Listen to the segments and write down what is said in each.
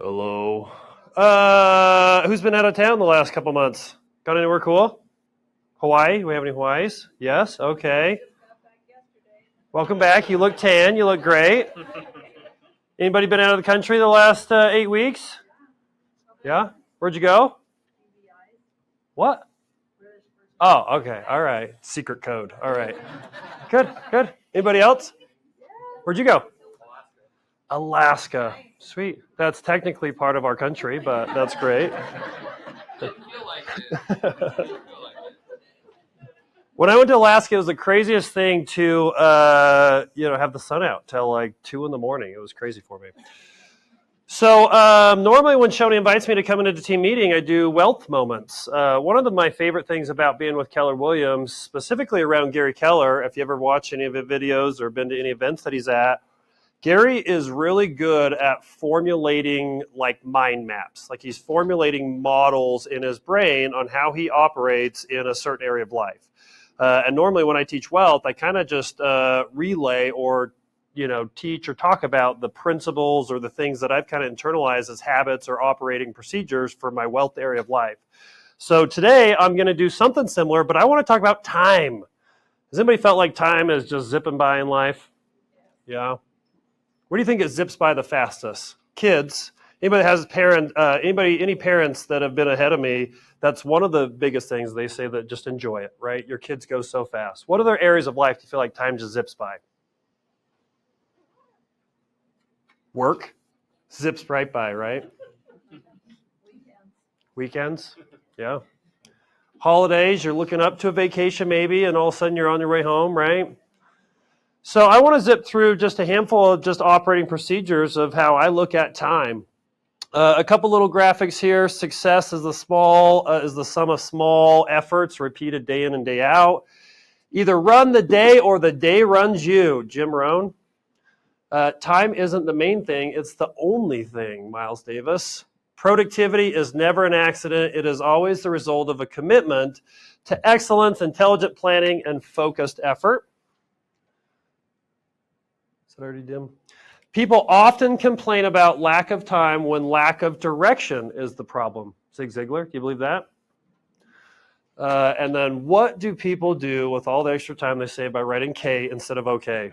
Hello. Who's been out of town the last couple months? Got anywhere cool? Hawaii? Do we have any Hawaiis? Yes? Okay. Welcome back. You look tan. You look great. Anybody been out of the country the last 8 weeks? Yeah? Where'd you go? What? Oh, okay. All right. Secret code. All right. Good, good. Anybody else? Where'd you go? Alaska. Sweet. That's technically part of our country, but that's great. When I went to Alaska, it was the craziest thing to have the sun out till like 2 in the morning. It was crazy for me. So normally when Jonny invites me to come into the team meeting, I do wealth moments. One of my favorite things about being with Keller Williams, specifically around Gary Keller, if you ever watch any of his videos or been to any events that he's at, Gary is really good at formulating like mind maps. Like he's formulating models in his brain on how he operates in a certain area of life. And normally when I teach wealth, I kind of just relay or teach or talk about the principles or the things that I've kind of internalized as habits or operating procedures for my wealth area of life. So today I'm going to do something similar, but I want to talk about time. Has anybody felt like time is just zipping by in life? Yeah. What do you think it zips by the fastest? Kids. Anybody has any parents that have been ahead of me? That's one of the biggest things they say, that just enjoy it, right? Your kids go so fast. What other areas of life do you feel like time just zips by? Work zips right by, right? Weekends, yeah. Holidays, you're looking up to a vacation maybe, and all of a sudden you're on your way home, right? So I want to zip through just a handful of just operating procedures of how I look at time. A couple little graphics here. Success is the sum of small efforts repeated day in and day out. Either run the day or the day runs you. Jim Rohn. Time isn't the main thing, it's the only thing, Miles Davis. Productivity is never an accident. It is always the result of a commitment to excellence, intelligent planning, and focused effort. Is that already dim? People often complain about lack of time when lack of direction is the problem. Zig Ziglar, do you believe that? And then what do people do with all the extra time they save by writing K instead of OK?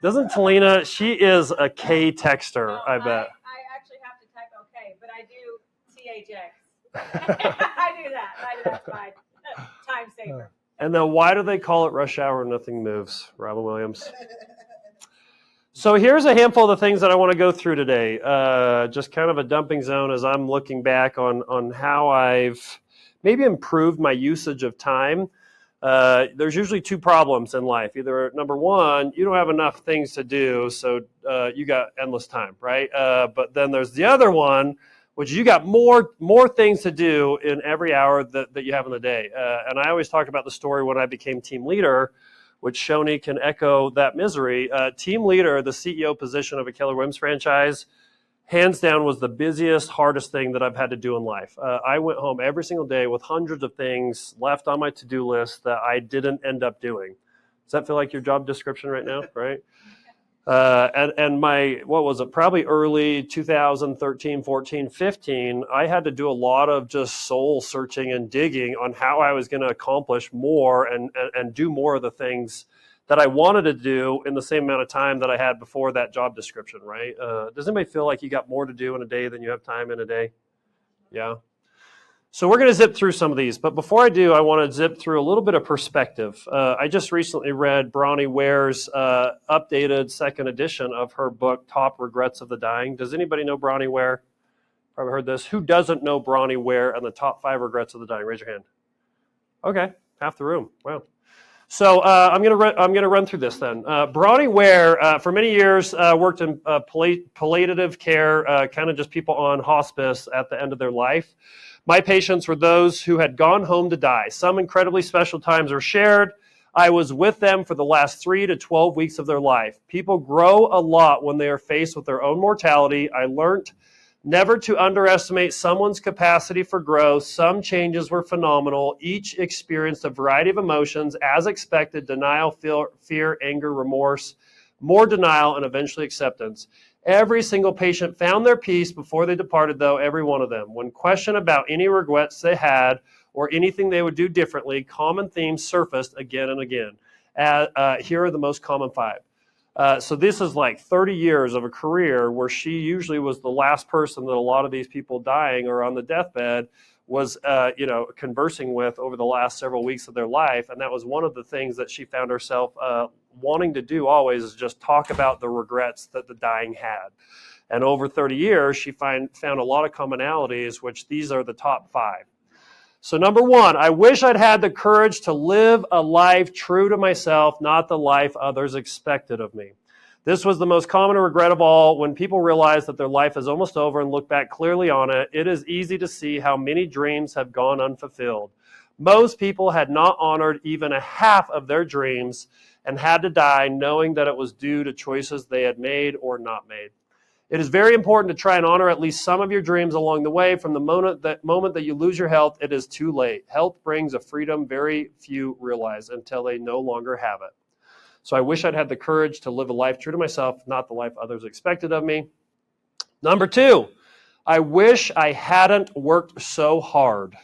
Doesn't Talina, she is a K texter, I bet. I actually have to type OK, but I do THX. I do that. That's my time saver. And then why do they call it rush hour and nothing moves? Robin Williams. So here's a handful of the things that I want to go through today. Just kind of a dumping zone as I'm looking back on how I've maybe improved my usage of time. There's usually two problems in life. Either number one, you don't have enough things to do, so you got endless time, right? But then there's the other one, which you got more things to do in every hour that you have in the day. And I always talk about the story when I became team leader, which Jonny can echo that misery. Team leader, the CEO position of a Keller Williams franchise, hands down was the busiest, hardest thing that I've had to do in life. I went home every single day with hundreds of things left on my to-do list that I didn't end up doing. Does that feel like your job description right now, right? And my, what was it, probably early 2013, 14, 15, I had to do a lot of just soul searching and digging on how I was going to accomplish more and do more of the things that I wanted to do in the same amount of time that I had before that job description, right? Does anybody feel like you got more to do in a day than you have time in a day? Yeah. So we're going to zip through some of these, but before I do, I want to zip through a little bit of perspective. I just recently read Bronnie Ware's updated second edition of her book, Top Regrets of the Dying. Does anybody know Bronnie Ware? Probably heard this. Who doesn't know Bronnie Ware and the top 5 regrets of the dying? Raise your hand. Okay, half the room. Wow. So I'm going to run through this then. Bronnie Ware, for many years, worked in palliative care, kind of just people on hospice at the end of their life. My patients were those who had gone home to die. Some incredibly special times were shared. I was with them for the last 3 to 12 weeks of their life. People grow a lot when they are faced with their own mortality. I learned never to underestimate someone's capacity for growth. Some changes were phenomenal. Each experienced a variety of emotions, as expected: denial, fear, anger, remorse, more denial, and eventually acceptance. Every single patient found their peace before they departed, though, every one of them. When questioned about any regrets they had or anything they would do differently, common themes surfaced again and again. Here are the most common 5. So this is like 30 years of a career where she usually was the last person that a lot of these people dying or on the deathbed was, conversing with over the last several weeks of their life. And that was one of the things that she found herself wanting to do always, is just talk about the regrets that the dying had. And over 30 years, she found a lot of commonalities, which these are the top 5. So number 1, I wish I'd had the courage to live a life true to myself, not the life others expected of me. This was the most common regret of all. When people realize that their life is almost over and look back clearly on it, it is easy to see how many dreams have gone unfulfilled. Most people had not honored even a half of their dreams and had to die knowing that it was due to choices they had made or not made. It is very important to try and honor at least some of your dreams along the way. From the moment that you lose your health, it is too late. Health brings a freedom very few realize until they no longer have it. So I wish I'd had the courage to live a life true to myself, not the life others expected of me. Number 2, I wish I hadn't worked so hard.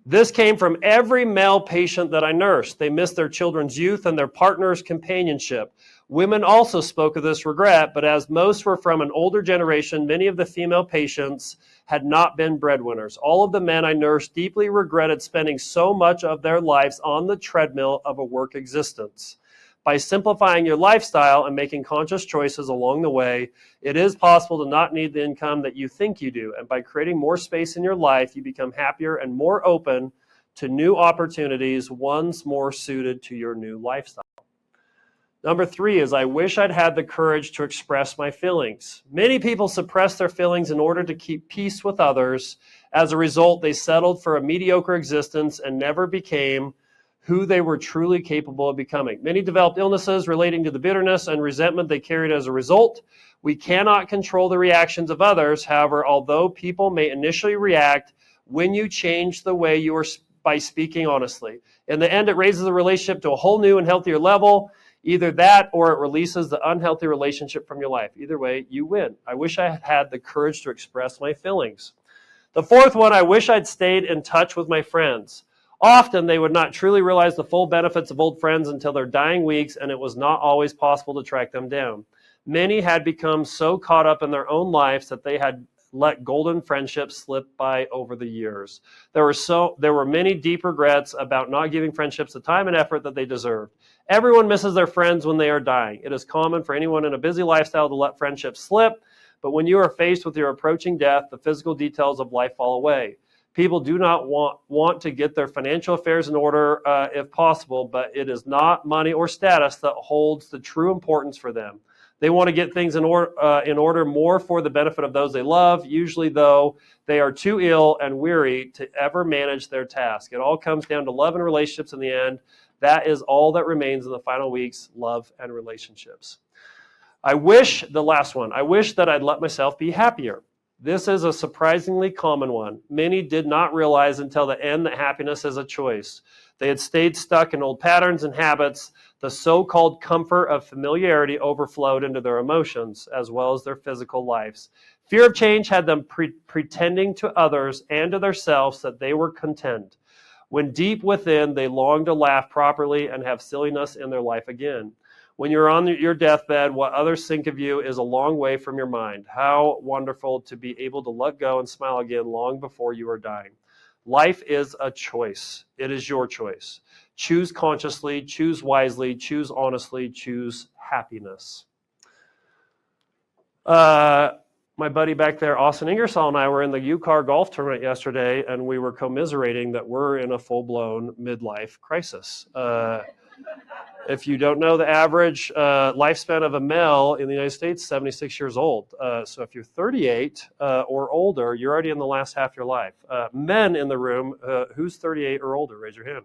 This came from every male patient that I nursed. They missed their children's youth and their partner's companionship. Women also spoke of this regret, but as most were from an older generation, many of the female patients had not been breadwinners. All of the men I nursed deeply regretted spending so much of their lives on the treadmill of a work existence. By simplifying your lifestyle and making conscious choices along the way, it is possible to not need the income that you think you do. And by creating more space in your life, you become happier and more open to new opportunities, ones more suited to your new lifestyle. Number 3 is I wish I'd had the courage to express my feelings. Many people suppress their feelings in order to keep peace with others. As a result, they settled for a mediocre existence and never became who they were truly capable of becoming. Many developed illnesses relating to the bitterness and resentment they carried as a result. We cannot control the reactions of others. However, although people may initially react when you change the way you are by speaking honestly, in the end, it raises the relationship to a whole new and healthier level. Either that or it releases the unhealthy relationship from your life. Either way, you win. I wish I had had the courage to express my feelings. The 4th one, I wish I'd stayed in touch with my friends. Often they would not truly realize the full benefits of old friends until their dying weeks, and it was not always possible to track them down. Many had become so caught up in their own lives that they had let golden friendships slip by over the years. There were many deep regrets about not giving friendships the time and effort that they deserved. Everyone misses their friends when they are dying. It is common for anyone in a busy lifestyle to let friendships slip, but when you are faced with your approaching death, the physical details of life fall away. People do not want to get their financial affairs in order if possible, but it is not money or status that holds the true importance for them. They want to get things in order more for the benefit of those they love, usually though they are too ill and weary to ever manage their task. It all comes down to love and relationships in the end. That is all that remains in the final weeks, love and relationships. The last one, I wish that I'd let myself be happier. This is a surprisingly common one. Many did not realize until the end that happiness is a choice. They had stayed stuck in old patterns and habits. The so-called comfort of familiarity overflowed into their emotions as well as their physical lives. Fear of change had them pretending to others and to themselves that they were content, when deep within they long to laugh properly and have silliness in their life again. When you're on your deathbed, what others think of you is a long way from your mind. How wonderful to be able to let go and smile again long before you are dying. Life is a choice. It is your choice. Choose consciously, choose wisely, choose honestly, choose happiness. My buddy back there, Austin Ingersoll, and I were in the UCAR golf tournament yesterday, and we were commiserating that we're in a full-blown midlife crisis. If you don't know, the average lifespan of a male in the United States is 76 years old. So if you're 38 or older, you're already in the last half of your life. Men in the room, who's 38 or older? Raise your hand.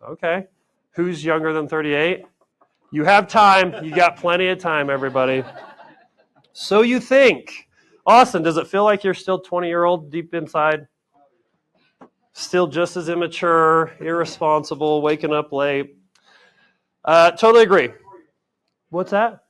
Okay. Who's younger than 38? You have time. You got plenty of time, everybody. So you think. Austin, does it feel like you're still 20-year-old deep inside? Still just as immature, irresponsible, waking up late? Totally agree. What's that?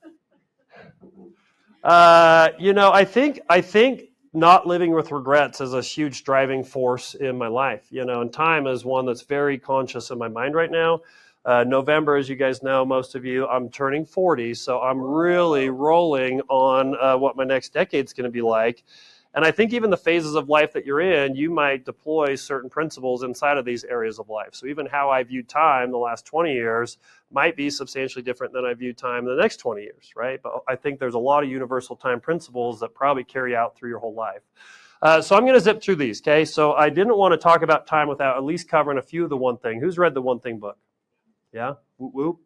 I think not living with regrets is a huge driving force in my life. And time is one that's very conscious in my mind right now. November, as you guys know, most of you, I'm turning 40, so I'm really rolling on what my next decade's going to be like. And I think even the phases of life that you're in, you might deploy certain principles inside of these areas of life. So even how I viewed time the last 20 years might be substantially different than I view time in the next 20 years, right? But I think there's a lot of universal time principles that probably carry out through your whole life. So I'm going to zip through these, okay? So I didn't want to talk about time without at least covering a few of the One Thing. Who's read the One Thing book? Yeah? Whoop, whoop.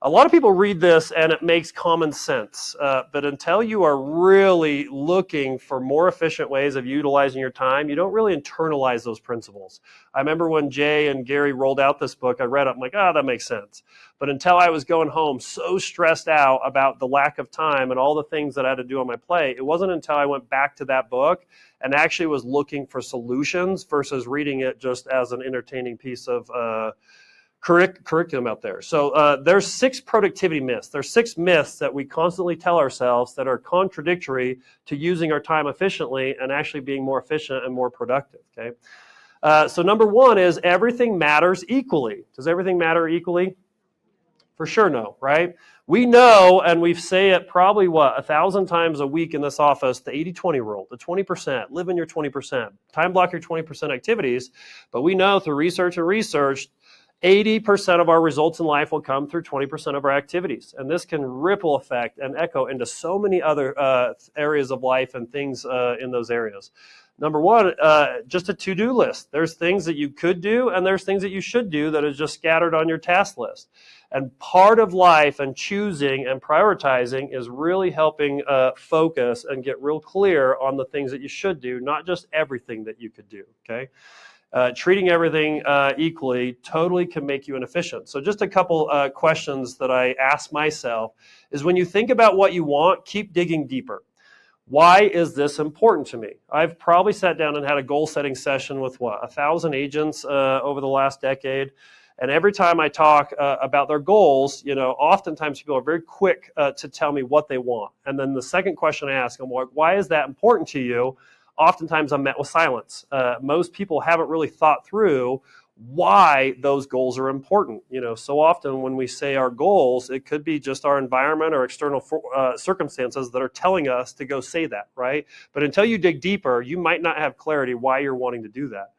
A lot of people read this and it makes common sense, but until you are really looking for more efficient ways of utilizing your time, you don't really internalize those principles. I remember when Jay and Gary rolled out this book, I read it, I'm like, that makes sense. But until I was going home so stressed out about the lack of time and all the things that I had to do on my plate, it wasn't until I went back to that book and actually was looking for solutions versus reading it just as an entertaining piece of curriculum out there. So there's 6 productivity myths. There's 6 myths that we constantly tell ourselves that are contradictory to using our time efficiently and actually being more efficient and more productive. Okay. So number 1 is everything matters equally. Does everything matter equally? For sure, no, right? We know, and we say it probably 1,000 times a week in this office, the 80-20 rule, the 20%, live in your 20%, time block your 20% activities. But we know through research, 80% of our results in life will come through 20% of our activities. And this can ripple effect and echo into so many other areas of life and things in those areas. Number 1, just a to-do list. There's things that you could do and there's things that you should do that is just scattered on your task list. And part of life and choosing and prioritizing is really helping focus and get real clear on the things that you should do, not just everything that you could do, okay? Treating everything equally totally can make you inefficient. So just a couple questions that I ask myself is when you think about what you want, keep digging deeper. Why is this important to me? I've probably sat down and had a goal setting session with 1,000 agents over the last decade. And every time I talk about their goals, oftentimes people are very quick to tell me what they want. And then the second question I ask them, why is that important to you? Oftentimes I'm met with silence. Most people haven't really thought through why those goals are important. So often when we say our goals, it could be just our environment or external circumstances that are telling us to go say that, right? But until you dig deeper, you might not have clarity why you're wanting to do that.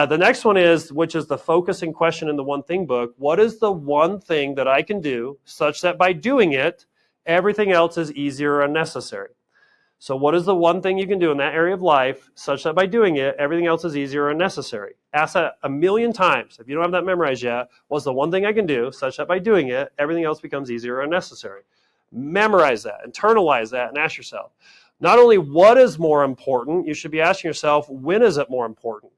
The next one is, which is the focusing question in the One Thing book, what is the one thing that I can do such that by doing it, everything else is easier or unnecessary? So what is the one thing you can do in that area of life such that by doing it, everything else is easier or unnecessary? Ask that 1,000,000 times. If you don't have that memorized yet, what's the one thing I can do such that by doing it, everything else becomes easier or unnecessary? Memorize that, internalize that, and ask yourself, not only what is more important, you should be asking yourself, when is it more important?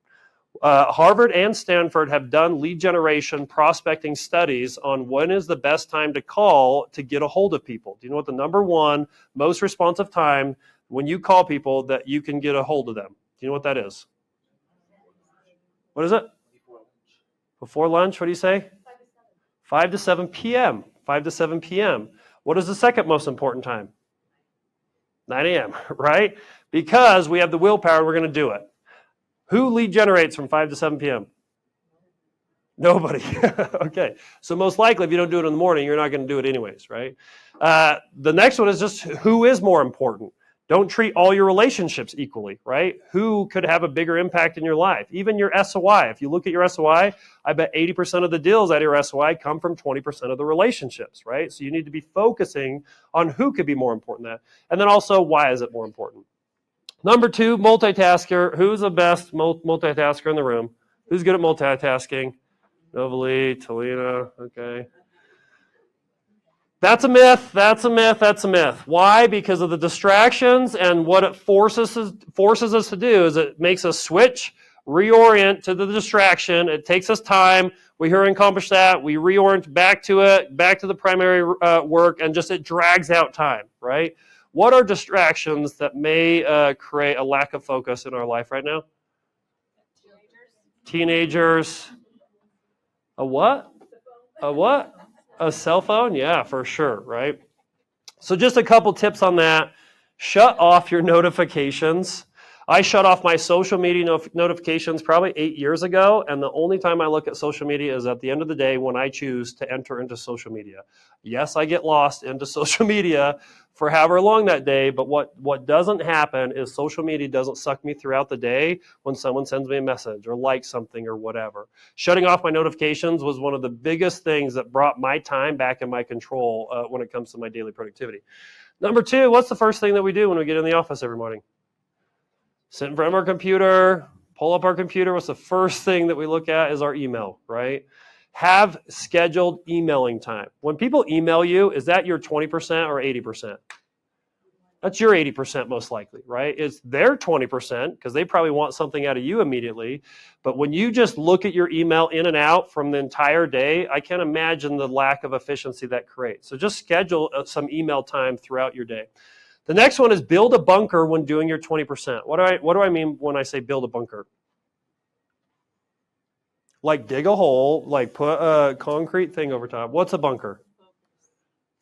Harvard and Stanford have done lead generation prospecting studies on when is the best time to call to get a hold of people. Do you know what the number 1 most responsive time when you call people that you can get a hold of them? Do you know what that is? What is it? Before lunch, what do you say? 5 to 7 p.m. 5 to 7 p.m. What is the second most important time? 9 a.m., right? Because we have the willpower, we're going to do it. Who lead generates from 5 to 7 p.m.? Nobody. Okay. So most likely, if you don't do it in the morning, you're not going to do it anyways, right? The next one is just who is more important. Don't treat all your relationships equally, right? Who could have a bigger impact in your life? Even your SOI. If you look at your SOI, I bet 80% of the deals out of your SOI come from 20% of the relationships, right? So you need to be focusing on who could be more important than that. And then also, why is it more important? Number 2, multitasker. Who's the best multitasker in the room? Who's good at multitasking? Novalee, Talina, okay. That's a myth, that's a myth, that's a myth. Why? Because of the distractions, and what it forces us to do is it makes us switch, reorient to the distraction. It takes us time. We here accomplish that. We reorient back to it, back to the primary work, and just it drags out time, right? What are distractions that may create a lack of focus in our life right now? Teenagers. A what? A what? A cell phone? Yeah, for sure, right? So just a couple tips on that. Shut off your notifications. I shut off my social media notifications probably 8 years ago, and the only time I look at social media is at the end of the day when I choose to enter into social media. Yes, I get lost into social media for however long that day, but what doesn't happen is social media doesn't suck me throughout the day when someone sends me a message or likes something or whatever. Shutting off my notifications was one of the biggest things that brought my time back in my control when it comes to my daily productivity. Number two, what's the first thing that we do when we get in the office every morning? Sit in front of our computer, pull up our computer. What's the first thing that we look at is our email, right? Have scheduled emailing time. When people email you, is that your 20% or 80%? That's your 80% most likely, right? It's their 20% because they probably want something out of you immediately. But when you just look at your email in and out from the entire day, I can't imagine the lack of efficiency that creates. So just schedule some email time throughout your day. The next one is build a bunker when doing your 20%. What do I mean when I say build a bunker? Like dig a hole, like put a concrete thing over top. What's a bunker?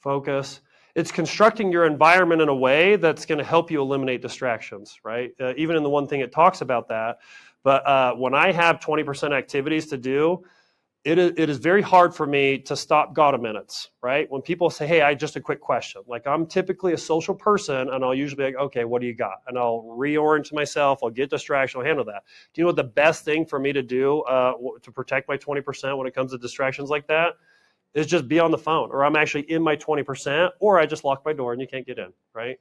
Focus. It's constructing your environment in a way that's going to help you eliminate distractions, right? Even in the one thing it talks about that. But when I have 20% activities to do, it is very hard for me to stop God a minutes, right? When people say, hey, I just a quick question. Like I'm typically a social person and I'll usually be like, okay, what do you got? And I'll reorient myself. I'll get distraction. I'll handle that. Do you know what the best thing for me to do to protect my 20% when it comes to distractions like that? Is just be on the phone, or I'm actually in my 20%, or I just lock my door and you can't get in, right?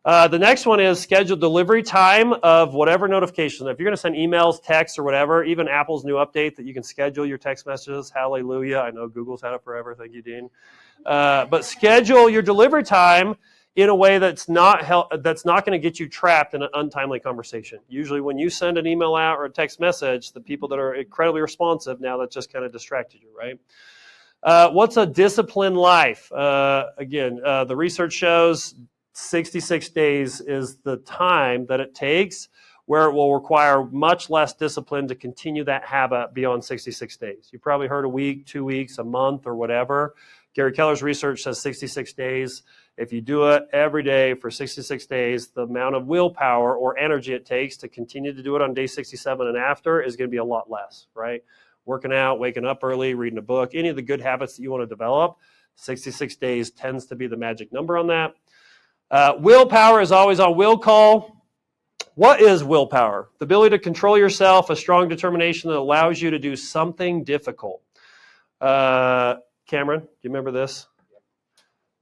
The next one is schedule delivery time of whatever notifications. If you're going to send emails, texts, or whatever, even Apple's new update that you can schedule your text messages. Hallelujah. I know Google's had it forever. Thank you, Dean. But schedule your delivery time in a way that's not going to get you trapped in an untimely conversation. Usually when you send an email out or a text message, the people that are incredibly responsive, now that's just kind of distracted you, right? What's a disciplined life? The research shows 66 days is the time that it takes where it will require much less discipline to continue that habit beyond 66 days. You probably heard a week, 2 weeks, a month, or whatever. Gary Keller's research says 66 days. If you do it every day for 66 days, the amount of willpower or energy it takes to continue to do it on day 67 and after is going to be a lot less, right? Working out, waking up early, reading a book, any of the good habits that you want to develop, 66 days tends to be the magic number on that. Willpower is always on will call. What is willpower? The ability to control yourself, a strong determination that allows you to do something difficult. Cameron, do you remember this?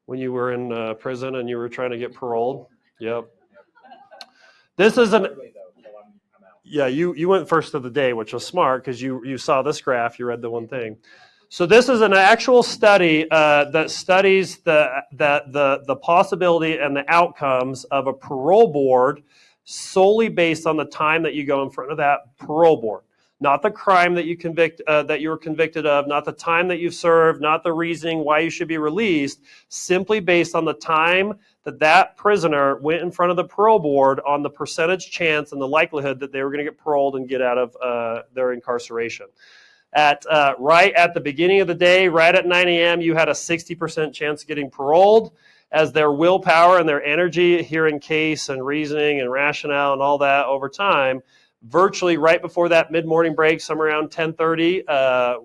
When you were in prison and you were trying to get paroled? Yep. This is an... Yeah, you went first of the day, which was smart because you saw this graph, you read the one thing. So this is an actual study that studies the possibility and the outcomes of a parole board solely based on the time that you go in front of that parole board. Not the crime that you were convicted of, not the time that you've served, not the reasoning why you should be released, simply based on the time that prisoner went in front of the parole board on the percentage chance and the likelihood that they were going to get paroled and get out of their incarceration. Right at the beginning of the day, right at 9 a.m., you had a 60% chance of getting paroled, as their willpower and their energy, hearing case and reasoning and rationale and all that over time, virtually right before that mid-morning break, somewhere around 10:30,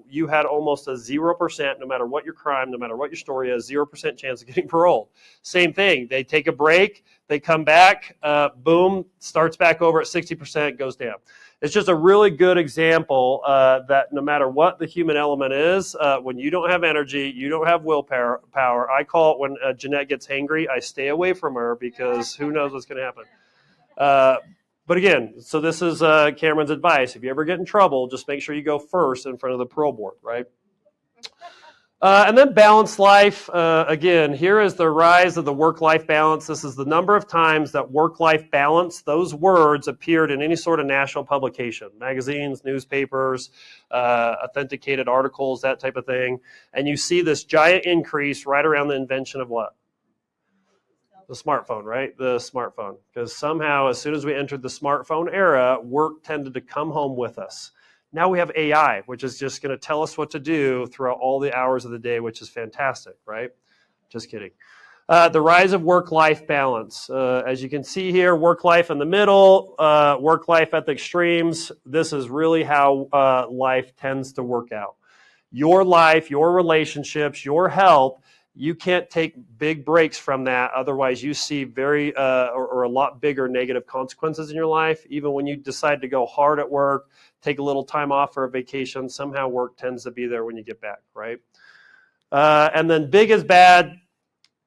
you had almost a 0%, no matter what your crime, no matter what your story is, 0% chance of getting paroled. Same thing. They take a break, they come back, boom, starts back over at 60%, goes down. It's just a really good example that no matter what the human element is, when you don't have energy, you don't have willpower. I call it when Jeanette gets hangry, I stay away from her because who knows what's going to happen. But again, so this is Cameron's advice. If you ever get in trouble, just make sure you go first in front of the parole board, right? And then balanced life. Again, here is the rise of the work-life balance. This is the number of times that work-life balance, those words appeared in any sort of national publication, magazines, newspapers, authenticated articles, that type of thing. And you see this giant increase right around the invention of what? The smartphone, right? The smartphone. Because somehow, as soon as we entered the smartphone era, work tended to come home with us. Now we have AI, which is just going to tell us what to do throughout all the hours of the day, which is fantastic, right? Just kidding. The rise of work-life balance. As you can see here, work-life in the middle, work-life at the extremes. This is really how life tends to work out. Your life, your relationships, your health, you can't take big breaks from that. Otherwise, you see very or a lot bigger negative consequences in your life. Even when you decide to go hard at work, take a little time off for a vacation, somehow work tends to be there when you get back, right? And then big is bad.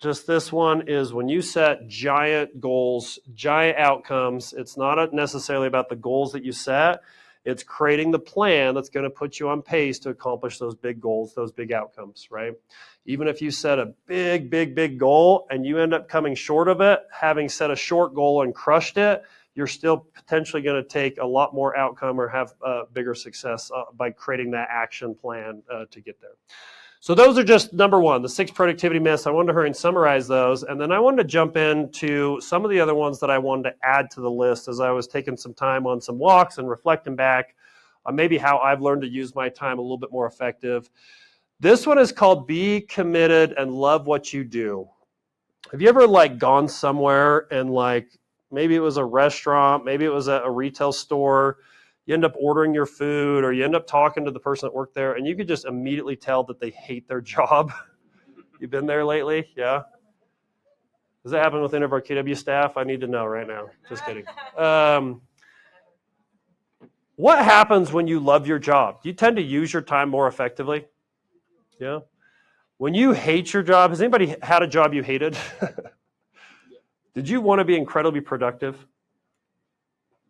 Just this one is when you set giant goals, giant outcomes, it's not necessarily about the goals that you set. It's creating the plan that's going to put you on pace to accomplish those big goals, those big outcomes, right? Even if you set a big goal and you end up coming short of it, having set a short goal and crushed it, you're still potentially going to take a lot more outcome or have bigger success by creating that action plan to get there. So those are just number one, the 6 productivity myths. I wanted to hurry and summarize those. And then I wanted to jump into some of the other ones that I wanted to add to the list as I was taking some time on some walks and reflecting back on maybe how I've learned to use my time a little bit more effective. This one is called Be Committed and Love What You Do. Have you ever gone somewhere and maybe it was a restaurant, maybe it was a retail store, you end up ordering your food or you end up talking to the person that worked there and you could just immediately tell that they hate their job. You've been there lately? Yeah? Does that happen with any of our KW staff? I need to know right now. Just kidding. What happens when you love your job? Do you tend to use your time more effectively? Yeah? When you hate your job, has anybody had a job you hated? Did you want to be incredibly productive?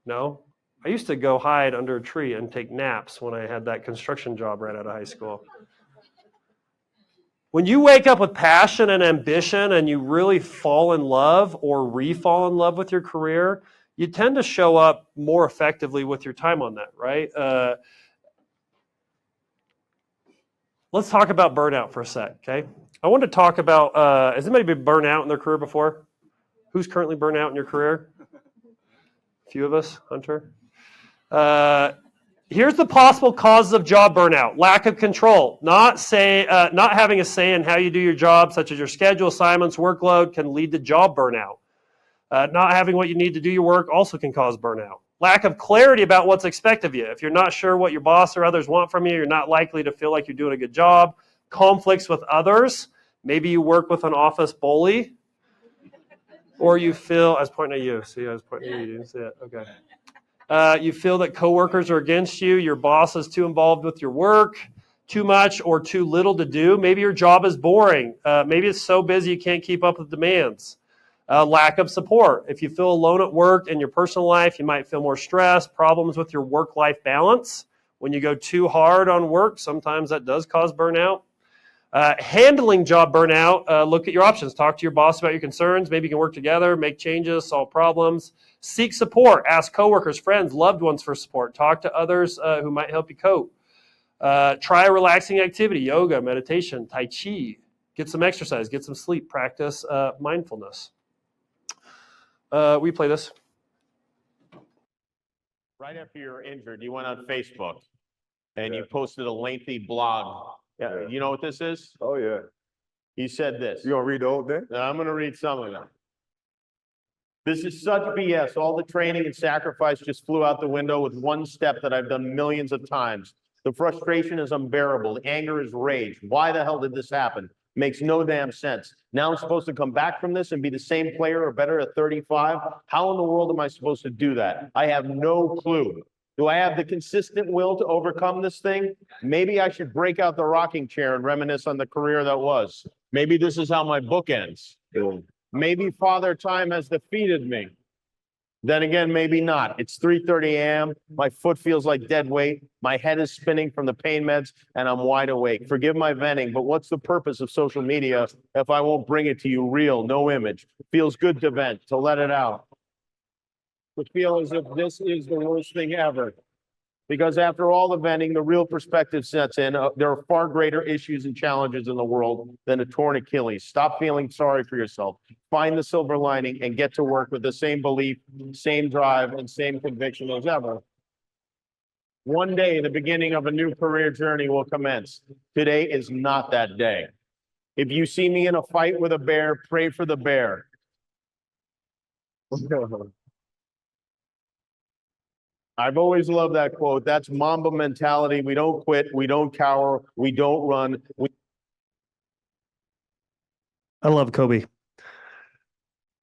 No? I used to go hide under a tree and take naps when I had that construction job right out of high school. When you wake up with passion and ambition and you really fall in love or re-fall in love with your career, you tend to show up more effectively with your time on that, right? Let's talk about burnout for a sec, okay? I want to talk about, has anybody been burnt out in their career before? Who's currently burnt out in your career? A few of us, Hunter. Here's the possible causes of job burnout: lack of control, not having a say in how you do your job, such as your schedule, assignments, workload, can lead to job burnout. Not having what you need to do your work also can cause burnout. Lack of clarity about what's expected of you. If you're not sure what your boss or others want from you, you're not likely to feel like you're doing a good job. Conflicts with others. Maybe you work with an office bully, or you feel, I was pointing at you. See, I was pointing at you. You didn't see it. Okay. You feel that coworkers are against you, your boss is too involved with your work, too much or too little to do. Maybe your job is boring. Maybe it's so busy you can't keep up with demands. Lack of support. If you feel alone at work in your personal life, you might feel more stress, problems with your work-life balance. When you go too hard on work, sometimes that does cause burnout. Handling job burnout, look at your options. Talk to your boss about your concerns. Maybe you can work together, make changes, solve problems. Seek support. Ask coworkers, friends, loved ones for support. Talk to others who might help you cope. Try a relaxing activity: yoga, meditation, tai chi. Get some exercise, get some sleep, practice mindfulness. We play this. Right after you were injured, you went on Facebook and you posted a lengthy blog. Yeah. You know what this is? Oh, yeah. You said this. You gonna read the whole thing? I'm going to read some of them. This is such BS. All the training and sacrifice just flew out the window with one step that I've done millions of times. The frustration is unbearable. The anger is rage. Why the hell did this happen? Makes no damn sense. Now I'm supposed to come back from this and be the same player or better at 35? How in the world am I supposed to do that? I have no clue. Do I have the consistent will to overcome this thing? Maybe I should break out the rocking chair and reminisce on the career that was. Maybe this is how my book ends. Maybe Father Time has defeated me. Then again, maybe not. It's 3:30 a.m. My foot feels like dead weight. My head is spinning from the pain meds and I'm wide awake. Forgive my venting, but what's the purpose of social media if I won't bring it to you real, no image? Feels good to vent, to let it out. To feel as if this is the worst thing ever. Because after all the venting, the real perspective sets in. There are far greater issues and challenges in the world than a torn Achilles. Stop feeling sorry for yourself. Find the silver lining and get to work with the same belief, same drive, and same conviction as ever. One day, the beginning of a new career journey will commence. Today is not that day. If you see me in a fight with a bear, pray for the bear. I've always loved that quote. That's Mamba mentality. We don't quit. We don't cower. We don't run. I love Kobe.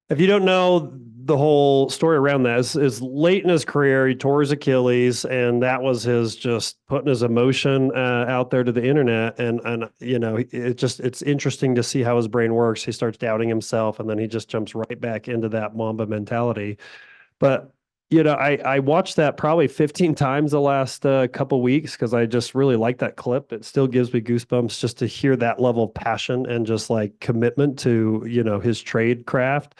If you don't know the whole story around that, is late in his career, he tore his Achilles, and that was his just putting his emotion out there to the internet. And it's interesting to see how his brain works. He starts doubting himself, and then he just jumps right back into that Mamba mentality. But I watched that probably 15 times the last couple weeks because I just really like that clip. It still gives me goosebumps just to hear that level of passion and just like commitment to, his trade craft.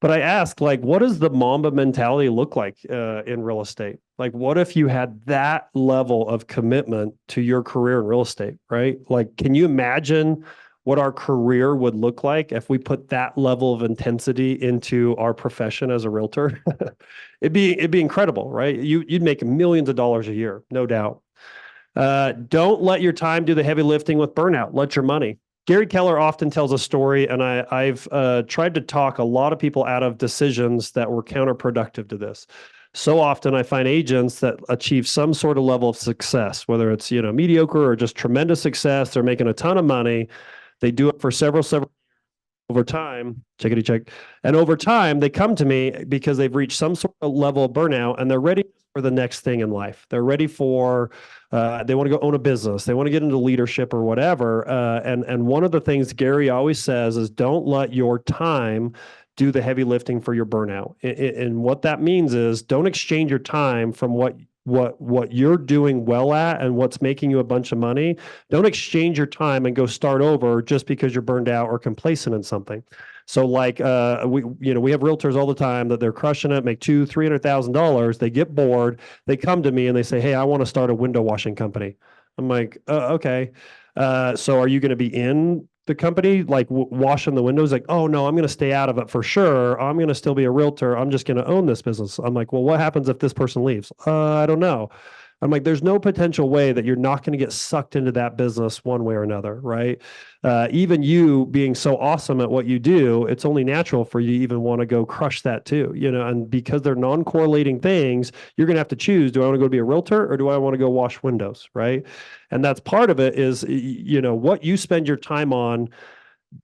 But I asked, like, what does the Mamba mentality look like in real estate? Like, what if you had that level of commitment to your career in real estate, right? Like, can you imagine what our career would look like if we put that level of intensity into our profession as a realtor? It'd be incredible, right? You'd make millions of dollars a year, no doubt. Don't let your time do the heavy lifting with burnout. Let your money. Gary Keller often tells a story, and I've tried to talk a lot of people out of decisions that were counterproductive to this. So often I find agents that achieve some sort of level of success, whether it's, mediocre or just tremendous success, they're making a ton of money. They do it for several over time, chickadee check. And over time, they come to me because they've reached some sort of level of burnout and they're ready for the next thing in life. They're ready for, they want to go own a business. They want to get into leadership or whatever. And one of the things Gary always says is don't let your time do the heavy lifting for your burnout. And what that means is don't exchange your time from what you're doing well at and what's making you a bunch of money. Don't exchange your time and go start over just because you're burned out or complacent in something. So like we have realtors all the time that they're crushing it, make $200,000-$300,000. They get bored. They come to me and they say, "Hey, I want to start a window washing company." I'm like, okay. So are you going to be in the company, like washing the windows? Like, oh no, I'm going to stay out of it for sure. I'm going to still be a realtor. I'm just going to own this business. I'm like, well, what happens if this person leaves? I don't know. I'm like, there's no potential way that you're not going to get sucked into that business one way or another, right? Even you being so awesome at what you do, it's only natural for you to even want to go crush that too, and because they're non-correlating things, you're going to have to choose, do I want to go be a realtor or do I want to go wash windows, right? And that's part of it is, what you spend your time on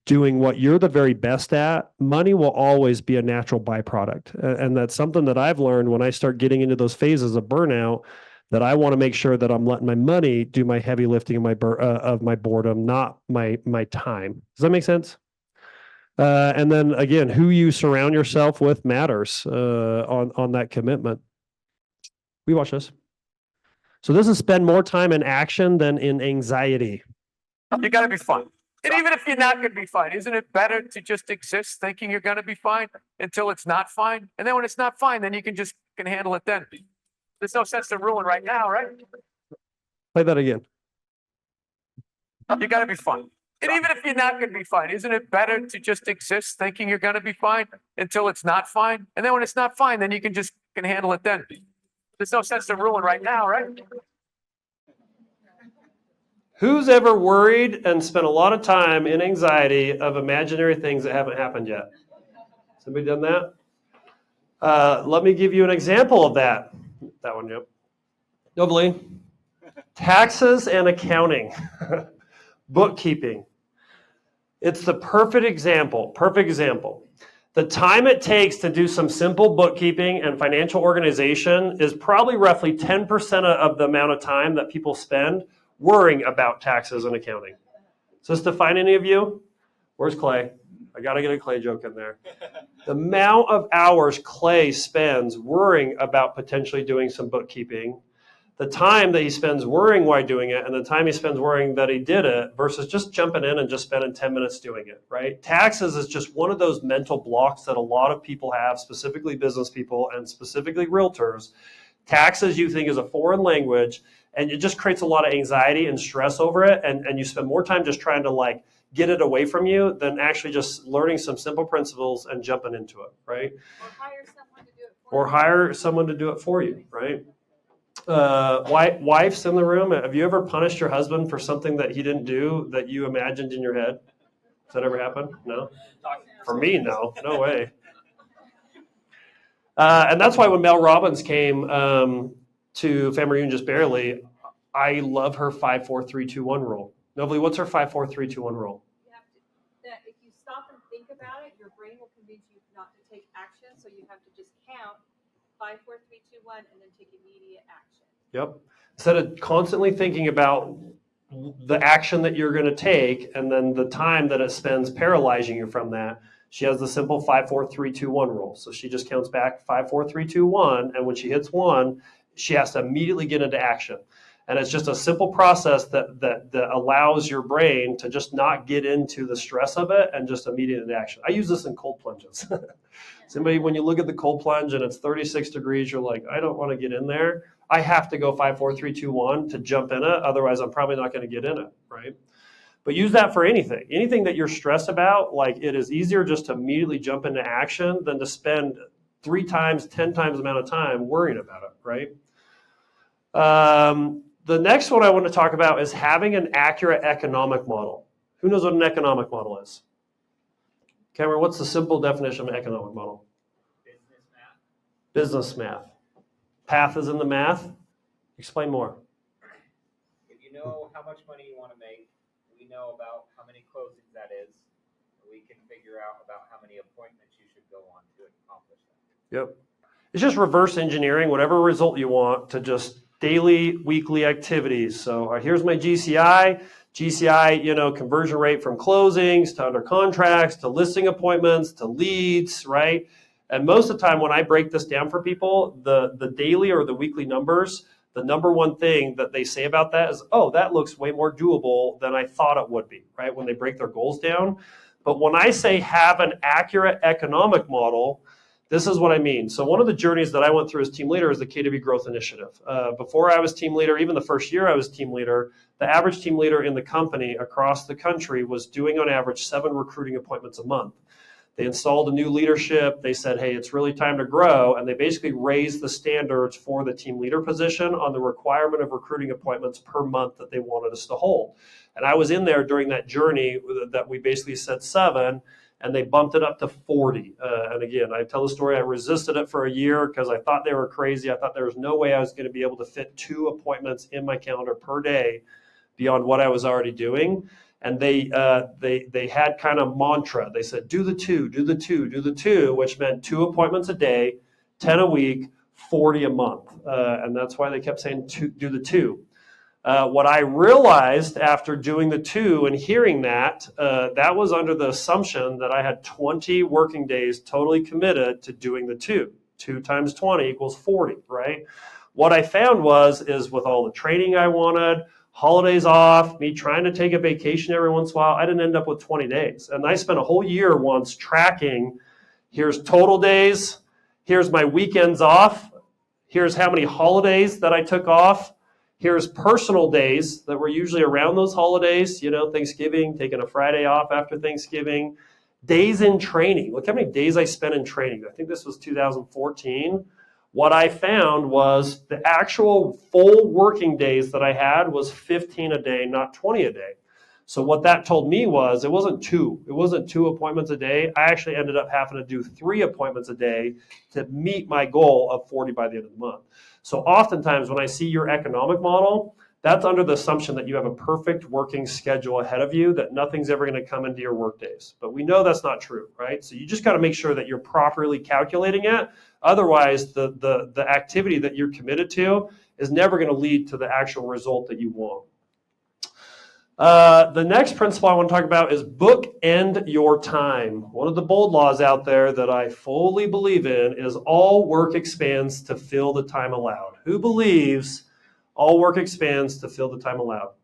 doing what you're the very best at, money will always be a natural byproduct. And that's something that I've learned when I start getting into those phases of burnout, that I want to make sure that I'm letting my money do my heavy lifting of my boredom, not my time. Does that make sense? And then again, who you surround yourself with matters on that commitment. We watch this. So this is spend more time in action than in anxiety. You got to be fine. And even if you're not going to be fine, isn't it better to just exist thinking you're going to be fine until it's not fine? And then when it's not fine, then you can handle it then. There's no sense to ruin right now, right? Play that again. You got to be fine. And even if you're not going to be fine, isn't it better to just exist thinking you're going to be fine until it's not fine? And then when it's not fine, then you can handle it then. There's no sense to ruin right now, right? Who's ever worried and spent a lot of time in anxiety of imaginary things that haven't happened yet? Somebody done that? Let me give you an example of that. That one, yep. Nobly. Taxes and accounting. Bookkeeping. It's the perfect example. The time it takes to do some simple bookkeeping and financial organization is probably roughly 10% of the amount of time that people spend worrying about taxes and accounting. Does this define any of you? Where's Clay? I got to get a Clay joke in there. The amount of hours Clay spends worrying about potentially doing some bookkeeping, the time that he spends worrying why doing it, and the time he spends worrying that he did it versus just jumping in and just spending 10 minutes doing it, right? Taxes is just one of those mental blocks that a lot of people have, specifically business people and specifically realtors. Taxes you think is a foreign language, and it just creates a lot of anxiety and stress over it, and you spend more time just trying to like get it away from you than actually just learning some simple principles and jumping into it, right? Or hire someone to do it for you, right? Wives in the room, have you ever punished your husband for something that he didn't do that you imagined in your head? Has that ever happened? No? For me, no. No way. And that's why when Mel Robbins came to Family Reunion just barely, I love her 5-4-3-2-1 rule. Novely, what's her 5-4-3-2-1 rule? You have to, that if you stop and think about it, your brain will convince you not to take action. So you have to just count 5, 4, 3, 2, 1, and then take immediate action. Yep. Instead of constantly thinking about the action that you're going to take and then the time that it spends paralyzing you from that, she has the simple 5-4-3-2-1 rule. So she just counts back 5-4-3-2-1, and when she hits 1, she has to immediately get into action. And it's just a simple process that allows your brain to just not get into the stress of it and just immediate into action. I use this in cold plunges. Somebody, when you look at the cold plunge and it's 36 degrees, you're like, I don't want to get in there. I have to go 5-4-3-2-1 to jump in it. Otherwise, I'm probably not going to get in it, right? But use that for anything. Anything that you're stressed about, like it is easier just to immediately jump into action than to spend 3 times, 10 times the amount of time worrying about it, right? The next one I want to talk about is having an accurate economic model. Who knows what an economic model is? Cameron, what's the simple definition of an economic model? Business math. Business math. Path is in the math. Explain more. If you know how much money you want to make, we know about how many closings that is. We can figure out about how many appointments you should go on to accomplish that. Yep. It's just reverse engineering whatever result you want to just daily, weekly activities. So here's my GCI. GCI, conversion rate from closings to under contracts to listing appointments to leads, right? And most of the time when I break this down for people, the daily or the weekly numbers, the number one thing that they say about that is, oh, that looks way more doable than I thought it would be, right? When they break their goals down. But when I say have an accurate economic model, this is what I mean. So one of the journeys that I went through as team leader is the KW Growth Initiative. Before I was team leader, even the first year I was team leader, the average team leader in the company across the country was doing on average 7 recruiting appointments a month. They installed a new leadership. They said, hey, it's really time to grow. And they basically raised the standards for the team leader position on the requirement of recruiting appointments per month that they wanted us to hold. And I was in there during that journey that we basically said 7, and they bumped it up to 40. And again, I tell the story, I resisted it for a year because I thought they were crazy. I thought there was no way I was going to be able to fit 2 appointments in my calendar per day beyond what I was already doing. And they had kind of mantra. They said, do the 2, do the 2, do the 2, which meant 2 appointments a day, 10 a week, 40 a month. And that's why they kept saying do the 2. What I realized after doing the 2 and hearing that, that was under the assumption that I had 20 working days totally committed to doing the 2. 2 times 20 equals 40, right? What I found is with all the training I wanted, holidays off, me trying to take a vacation every once in a while, I didn't end up with 20 days. And I spent a whole year once tracking, here's total days, here's my weekends off, here's how many holidays that I took off, here's personal days that were usually around those holidays, Thanksgiving, taking a Friday off after Thanksgiving, days in training. Look how many days I spent in training. I think this was 2014. What I found was the actual full working days that I had was 15 a day, not 20 a day. So what that told me was it wasn't 2. It wasn't 2 appointments a day. I actually ended up having to do 3 appointments a day to meet my goal of 40 by the end of the month. So oftentimes when I see your economic model, that's under the assumption that you have a perfect working schedule ahead of you, that nothing's ever going to come into your work days. But we know that's not true, right? So you just got to make sure that you're properly calculating it. Otherwise, the activity that you're committed to is never going to lead to the actual result that you want. The next principle I want to talk about is bookend your time. One of the bold laws out there that I fully believe in is all work expands to fill the time allowed. Who believes all work expands to fill the time allowed?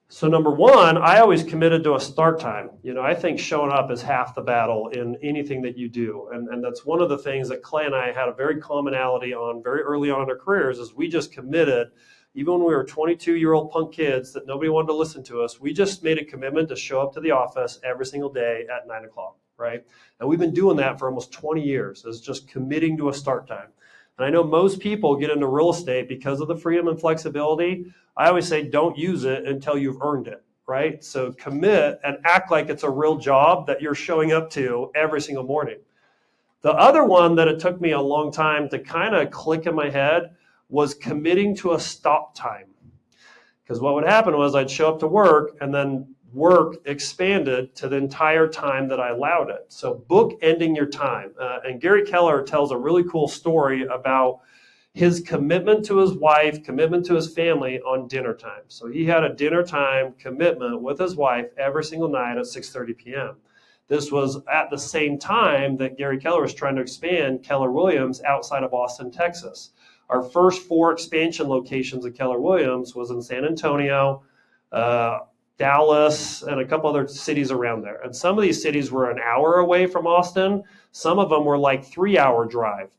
So number 1, I always committed to a start time. I think showing up is half the battle in anything that you do. And that's one of the things that Clay and I had a very commonality on very early on in our careers is we just committed, even when we were 22-year-old punk kids that nobody wanted to listen to us, we just made a commitment to show up to the office every single day at 9 o'clock, right? And we've been doing that for almost 20 years, is just committing to a start time. And I know most people get into real estate because of the freedom and flexibility. I always say don't use it until you've earned it, right? So commit and act like it's a real job that you're showing up to every single morning. The other one that it took me a long time to kind of click in my head was committing to a stop time. Because what would happen was I'd show up to work and then work expanded to the entire time that I allowed it. So book ending your time. And Gary Keller tells a really cool story about his commitment to his wife, commitment to his family on dinner time. So he had a dinner time commitment with his wife every single night at 6:30 p.m. This was at the same time that Gary Keller was trying to expand Keller Williams outside of Austin, Texas. Our first 4 expansion locations of Keller Williams was in San Antonio, Dallas, and a couple other cities around there. And some of these cities were an hour away from Austin. Some of them were like 3-hour drive.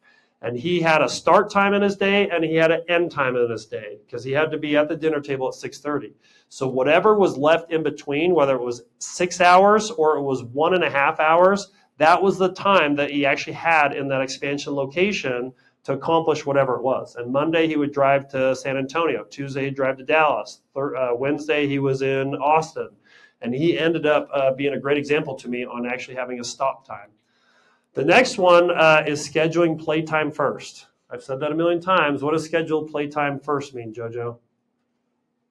And he had a start time in his day and he had an end time in his day because he had to be at the dinner table at 6:30. So whatever was left in between, whether it was 6 hours or it was 1.5 hours, that was the time that he actually had in that expansion location to accomplish whatever it was. And Monday he would drive to San Antonio. Tuesday he'd drive to Dallas. Wednesday he was in Austin. And he ended up being a great example to me on actually having a stop time. The next one is scheduling playtime first. I've said that a million times. What does scheduled playtime first mean, JoJo?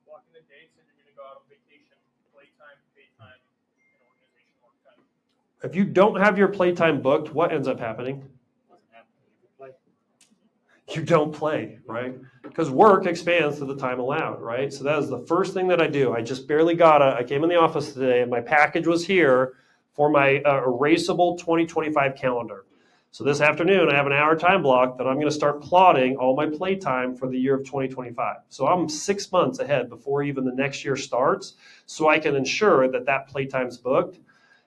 Blocking the dates and you're going to go out on vacation, playtime, paytime, and organization work time. If you don't have your playtime booked, what ends up happening? You don't play, right? Because work expands to the time allowed, right? So that is the first thing that I do. I just barely got it. I came in the office today and my package was here for my erasable 2025 calendar. So this afternoon, I have an hour time block that I'm going to start plotting all my playtime for the year of 2025. So I'm 6 months ahead before even the next year starts, so I can ensure that that playtime's booked.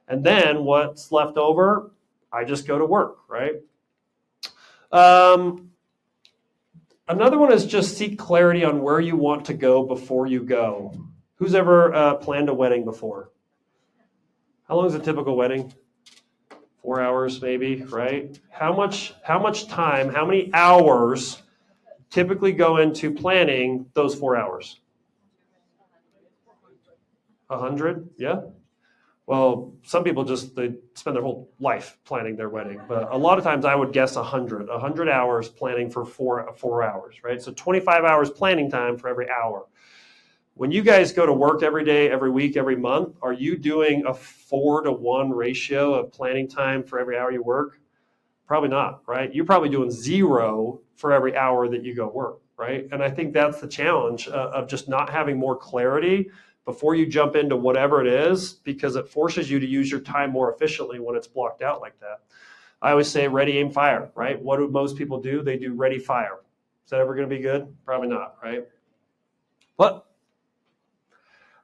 And then what's left over, I just go to work, right? Another one is just seek clarity on where you want to go before you go. Who's ever planned a wedding before? How long is a typical wedding? 4 hours maybe, right? How much time, how many hours typically go into planning those 4 hours? 100, yeah? Well, some people they spend their whole life planning their wedding, but a lot of times I would guess 100 hours planning for 4 hours, right? So 25 hours planning time for every hour. When you guys go to work every day, every week, every month, are you doing a 4-to-1 ratio of planning time for every hour you work? Probably not, right? You're probably doing 0 for every hour that you go work, right? And I think that's the challenge of just not having more clarity before you jump into whatever it is, because it forces you to use your time more efficiently when it's blocked out like that. I always say ready, aim, fire, right? What do most people do? They do ready, fire. Is that ever going to be good? Probably not, right? What?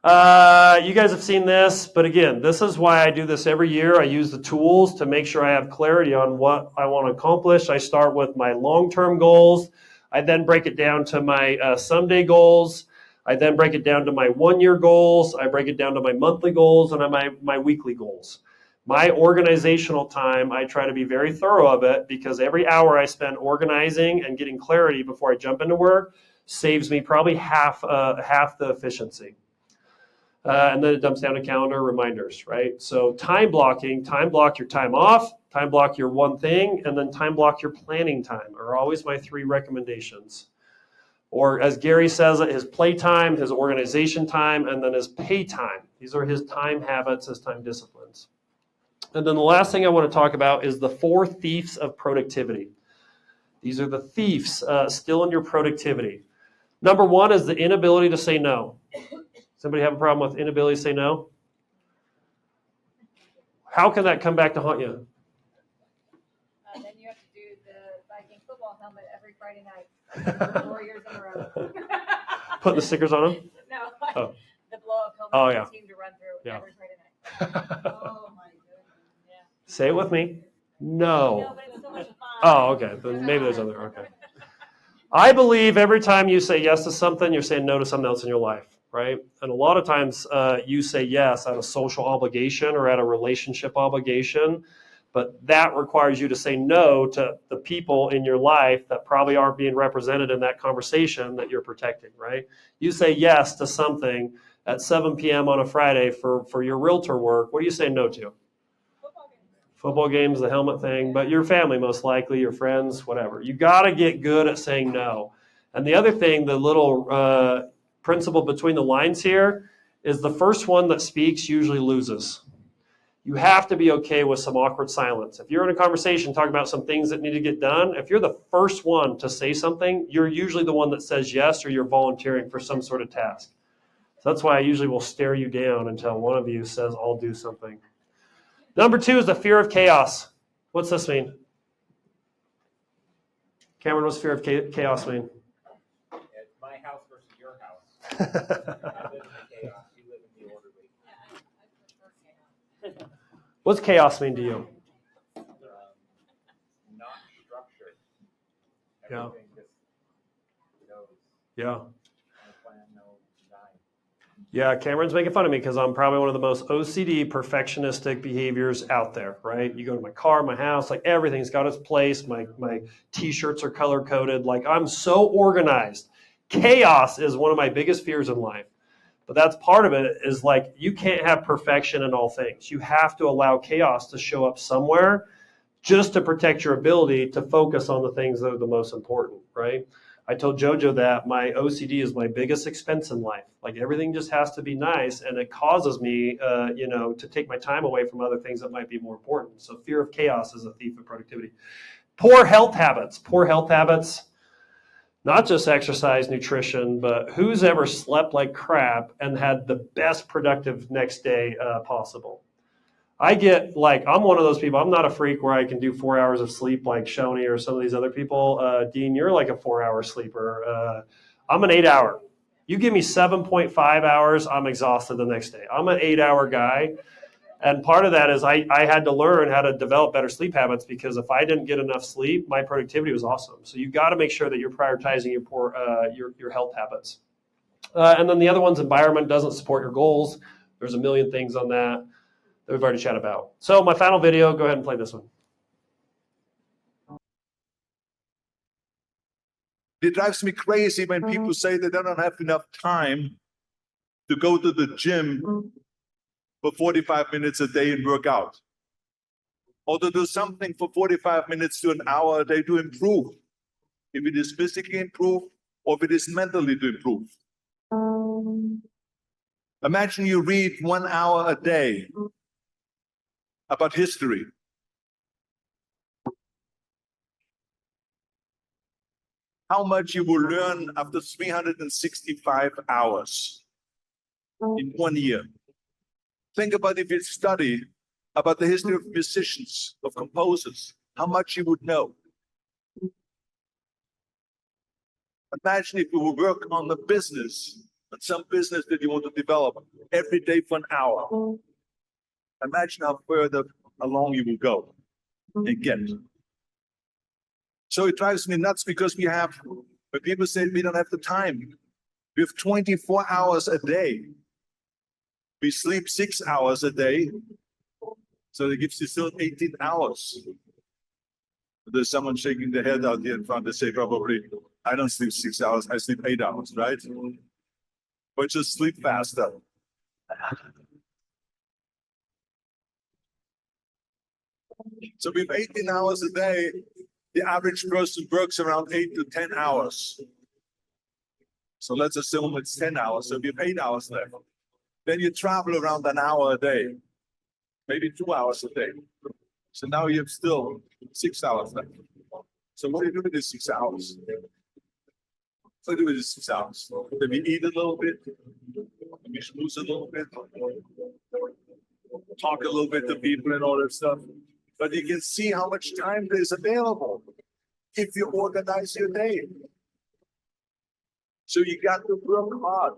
You guys have seen this, but again, this is why I do this every year. I use the tools to make sure I have clarity on what I want to accomplish. I start with my long-term goals. I then break it down to my someday goals. I then break it down to my 1-year goals. I break it down to my monthly goals and my weekly goals. My organizational time, I try to be very thorough of it because every hour I spend organizing and getting clarity before I jump into work saves me probably half the efficiency. And then it dumps down to calendar reminders, right? So time blocking, time block your time off, time block your one thing, and then time block your planning time are always my 3 recommendations. Or as Gary says it, his play time, his organization time, and then his pay time. These are his time habits, his time disciplines. And then the last thing I want to talk about is the 4 thieves of productivity. These are the thieves still in your productivity. Number 1 is the inability to say no. Somebody have a problem with inability to say no? How can that come back to haunt you? Then you have to do the Viking football helmet every Friday night. 4 years in a row. Putting the stickers on them? No, Oh. the blow-up helmet Oh, that yeah. seem to run through Yeah. every Friday night. Oh, my goodness, yeah. Say it with me. No, No. but it's so much fun. Oh, okay. Then maybe there's other, okay. I believe every time you say yes to something, you're saying no to something else in your life, right? And a lot of times you say yes out of social obligation or out of relationship obligation, but that requires you to say no to the people in your life that probably aren't being represented in that conversation that you're protecting, right? You say yes to something at 7 p.m. on a Friday for your realtor work, what do you say no to? Football game. Football games, the helmet thing, but your family most likely, your friends, whatever. You got to get good at saying no. And the other thing, the little principle between the lines here is the first one that speaks usually loses. You have to be okay with some awkward silence. If you're in a conversation talking about some things that need to get done, if you're the first one to say something, you're usually the one that says yes or you're volunteering for some sort of task. So that's why I usually will stare you down until one of you says, I'll do something. Number 2 is the fear of chaos. What's this mean? Cameron, what's fear of chaos mean? It's my house versus your house. I live in the chaos, you live in the orderly. Yeah, I prefer chaos. What's chaos mean to you? Not structured. Yeah. Everything just goes. Yeah. No plan, no design. Yeah, Cameron's making fun of me because I'm probably one of the most OCD perfectionistic behaviors out there, right? You go to my car, my house, like everything's got its place. My t-shirts are color coded. Like I'm so organized. Chaos is one of my biggest fears in life. But that's part of it is like you can't have perfection in all things. You have to allow chaos to show up somewhere just to protect your ability to focus on the things that are the most important, right? I told Jojo that my OCD is my biggest expense in life. Like everything just has to be nice, and it causes me, to take my time away from other things that might be more important. So fear of chaos is a thief of productivity. Poor health habits. Poor health habits. Not just exercise, nutrition, but who's ever slept like crap and had the best productive next day possible? I get like, I'm one of those people. I'm not a freak where I can do 4 hours of sleep like Jonny or some of these other people. Dean, you're like a 4-hour sleeper. I'm an 8-hour. You give me 7.5 hours, I'm exhausted the next day. I'm an 8-hour guy. And part of that is I had to learn how to develop better sleep habits because if I didn't get enough sleep, my productivity was awesome. So you got to make sure that you're prioritizing your health habits. And then the other one's environment doesn't support your goals. There's a million things on that we've already chatted about. So my final video, go ahead and play this one. It drives me crazy when people say they don't have enough time to go to the gym for 45 minutes a day and work out. Or to do something for 45 minutes to an hour a day to improve. If it is physically improve or if it is mentally to improve. Imagine you read 1 hour a day about history. How much you will learn after 365 hours in 1 year. Think about if you study about the history of musicians, of composers, how much you would know. Imagine if you would work on the business, on some business that you want to develop every day for an hour. Imagine how further along you will go and get. So it drives me nuts because when people say we don't have the time, we have 24 hours a day. We sleep 6 hours a day, so it gives you still 18 hours. There's someone shaking their head out here in front. They say probably, I don't sleep 6 hours, I sleep 8 hours, right? But just sleep faster. So we have 18 hours a day. The average person works around 8 to 10 hours. So let's assume it's 10 hours, so we have 8 hours left. Then you travel around an hour a day, maybe 2 hours a day. So now you have still 6 hours left. So what do you do with these 6 hours? What do you do with these 6 hours? Maybe eat a little bit, maybe snooze a little bit, talk a little bit to people and all that stuff. But you can see how much time there is available if you organize your day. So you got to work hard.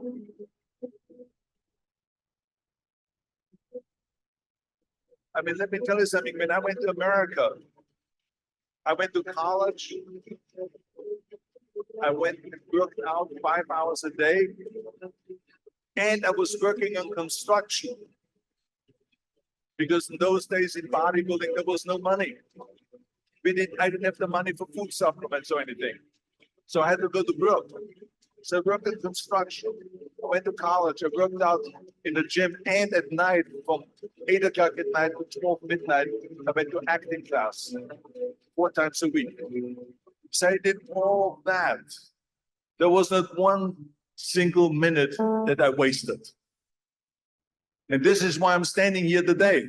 I mean, let me tell you something. When I went to America, I went to college. I went and worked out 5 hours a day. And I was working on construction. Because in those days in bodybuilding, there was no money. I didn't have the money for food supplements or anything. So I had to go to work. So I worked in construction. I went to college. I worked out in the gym and at night from 8 o'clock at night to 12 midnight. I went to acting class 4 times a week. So I did all that. There was not one single minute that I wasted. And this is why I'm standing here today.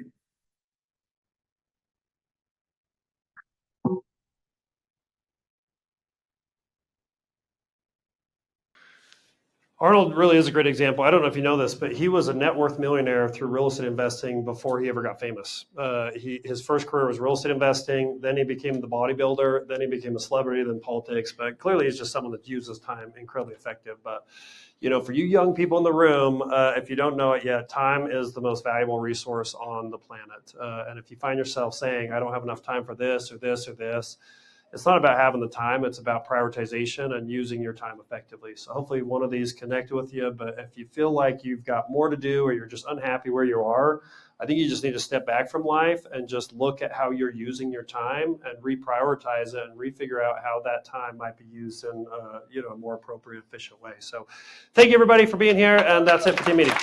Arnold really is a great example. I don't know if you know this, but he was a net worth millionaire through real estate investing before he ever got famous. His first career was real estate investing. Then he became the bodybuilder. Then he became a celebrity, then politics. But clearly, he's just someone that uses time incredibly effective. But for you young people in the room, if you don't know it yet, time is the most valuable resource on the planet. And if you find yourself saying, "I don't have enough time for this or this or this," it's not about having the time. It's about prioritization and using your time effectively. So hopefully one of these connected with you. But if you feel like you've got more to do or you're just unhappy where you are, I think you just need to step back from life and just look at how you're using your time and reprioritize it and refigure out how that time might be used in a more appropriate, efficient way. So thank you everybody for being here. And that's it for team meeting.